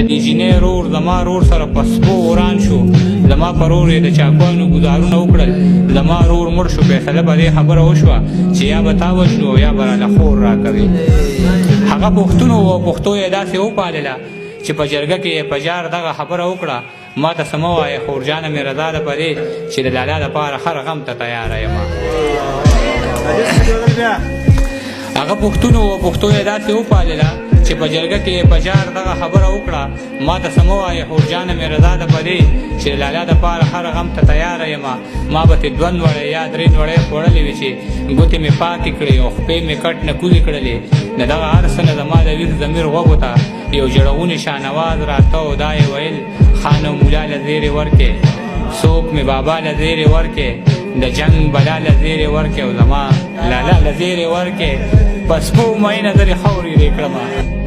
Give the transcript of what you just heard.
د جینۍ رور زما رور سره په سپو وران شو، زما په رور یې د چاقوانو ګزارونه وکړل، زما رور مړ شو. فیصله په دې خبره وشوه چې یا به تا وژنو او یا به راله خور راکوي. هغه پښتون و او پښتو یې داسې وپالله چې په جرګه کې یې په جار دغه خبره وکړه، ما ته څه مه وایه خورجانه مې رضا ده په دې چې د لالا دپاره هر غم ته تیاره یم. هغه پښتون و او پښتو یې داسې وپالله چې په جرګه کې په جار دغه خبره وکړه، ما ته څه مه وایه خورجانه مې رضا ده په دې چې د لالا دپاره هر غم ته تیاره یم. ما به ترې 2 نوړی یا 3 نوړی خوړلې وي چې ګوتې مې پاکې کړې او خپې مې کټ نه کوزې کړلې. د دغه هر څه نه زما د ویښ ضمیر غوږو ته یو جړونی شانواز راته او دا یې ویل خان او مولا له زیرې ورکې، څوک مې بابا له زیرې ورکې، د جنګ بلا له زیرې ورکې او زما لالا له زیرې ورکې، په سپو مینه زرې خاورې رې کړمه.